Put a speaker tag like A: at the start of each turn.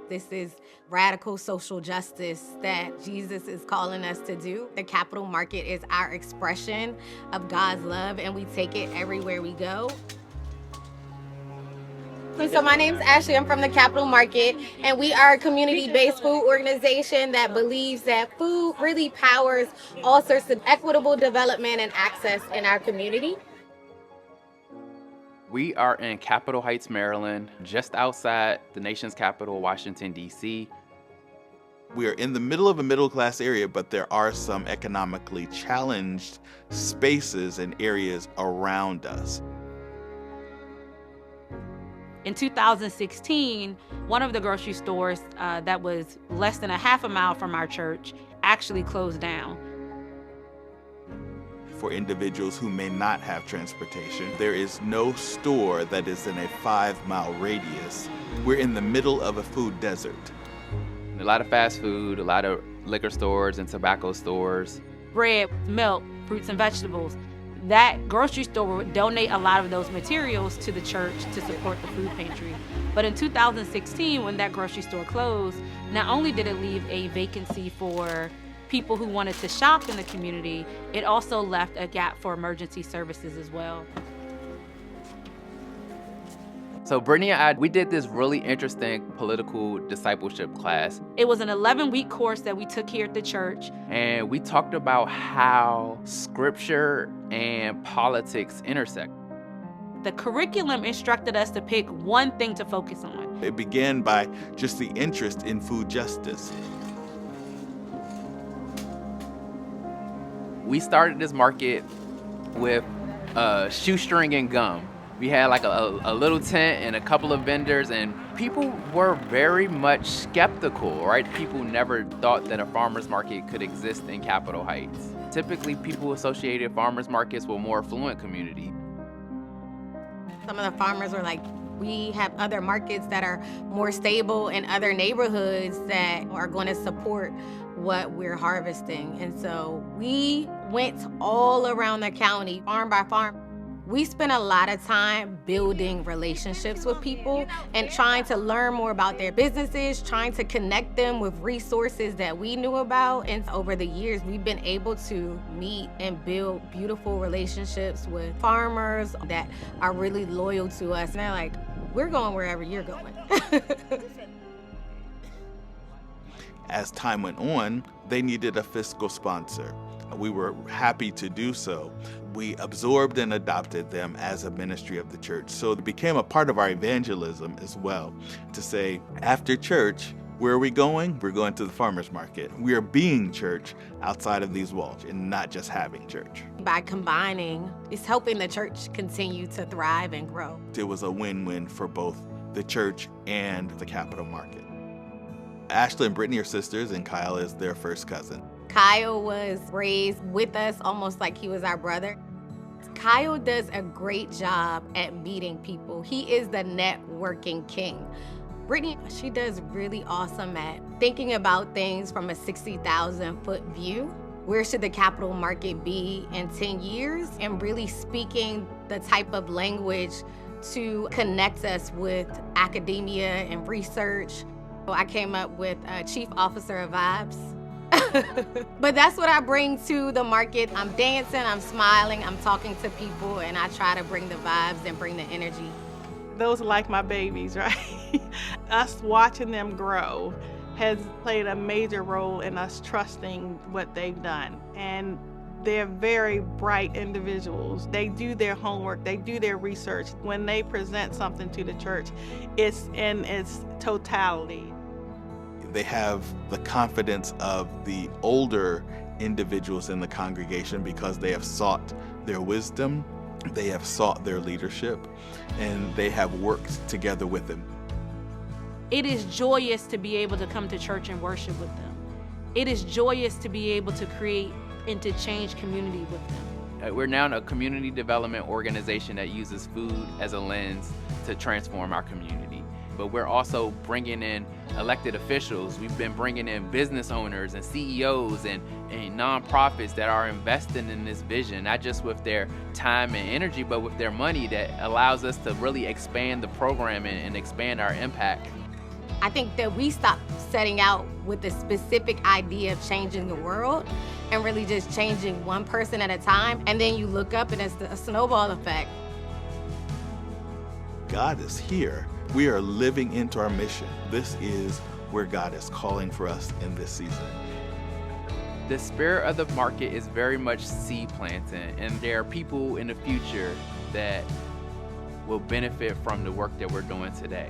A: This is radical social justice that Jesus is calling us to do. The capital market is our expression of God's love, and we take it everywhere we go. So my name's Ashley. I'm from the Capital Market, and we are a community-based food organization that believes that food really powers all sorts of equitable development and access in our community.
B: We are in Capitol Heights, Maryland, just outside the nation's capital, Washington, D.C.
C: We are in the middle of a middle-class area, but there are some economically challenged spaces and areas around us.
D: In 2016, one of the grocery stores that was less than a half a mile from our church actually closed down.
C: For individuals who may not have transportation, there is no store that is in a 5-mile radius. We're in the middle of a food desert.
B: A lot of fast food, a lot of liquor stores and tobacco stores.
D: Bread, milk, fruits and vegetables. That grocery store would donate a lot of those materials to the church to support the food pantry. But in 2016, when that grocery store closed, not only did it leave a vacancy for people who wanted to shop in the community, it also left a gap for emergency services as well.
B: So Brittany and I, we did this really interesting political discipleship class.
D: It was an 11-week course that we took here at the church.
B: And we talked about how scripture and politics intersect.
D: The curriculum instructed us to pick one thing to focus on.
C: It began by just the interest in food justice.
B: We started this market with shoestring and gum. We had like a little tent and a couple of vendors, and people were very much skeptical, right? People never thought that a farmer's market could exist in Capitol Heights. Typically, people associated farmers markets with more affluent community.
A: Some of the farmers were like, we have other markets that are more stable in other neighborhoods that are going to support what we're harvesting. And so we went all around the county, farm by farm. We spent a lot of time building relationships with people and trying to learn more about their businesses, trying to connect them with resources that we knew about. And over the years, we've been able to meet and build beautiful relationships with farmers that are really loyal to us. And they're like, we're going wherever you're going.
C: As time went on, they needed a fiscal sponsor. We were happy to do so. We absorbed and adopted them as a ministry of the church. So it became a part of our evangelism as well, to say, after church, where are we going? We're going to the farmer's market. We are being church outside of these walls and not just having church.
A: By combining, it's helping the church continue to thrive and grow.
C: It was a win-win for both the church and the Capital Market. Ashley and Brittany are sisters, and Kyle is their first cousin.
A: Kyle was raised with us almost like he was our brother. Kyle does a great job at meeting people. He is the networking king. Brittany, she does really awesome at thinking about things from a 60,000-foot view. Where should the Capital Market be in 10 years? And really speaking the type of language to connect us with academia and research. I came up with Chief Officer of Vibes. But that's what I bring to the market. I'm dancing, I'm smiling, I'm talking to people, and I try to bring the vibes and bring the energy.
E: Those are like my babies, right? Us watching them grow has played a major role in us trusting what they've done. And they're very bright individuals. They do their homework, they do their research. When they present something to the church, it's in its totality.
C: They have the confidence of the older individuals in the congregation because they have sought their wisdom, they have sought their leadership, and they have worked together with them.
D: It is joyous to be able to come to church and worship with them. It is joyous to be able to create and to change community with them.
B: We're now a community development organization that uses food as a lens to transform our community. But we're also bringing in elected officials. We've been bringing in business owners and CEOs and nonprofits that are investing in this vision, not just with their time and energy, but with their money that allows us to really expand the program and expand our impact.
A: I think that we stopped setting out with the specific idea of changing the world and really just changing one person at a time. And then you look up and it's a snowball effect.
C: God is here. We are living into our mission. This is where God is calling for us in this season.
B: The spirit of the market is very much seed planting, and there are people in the future that will benefit from the work that we're doing today.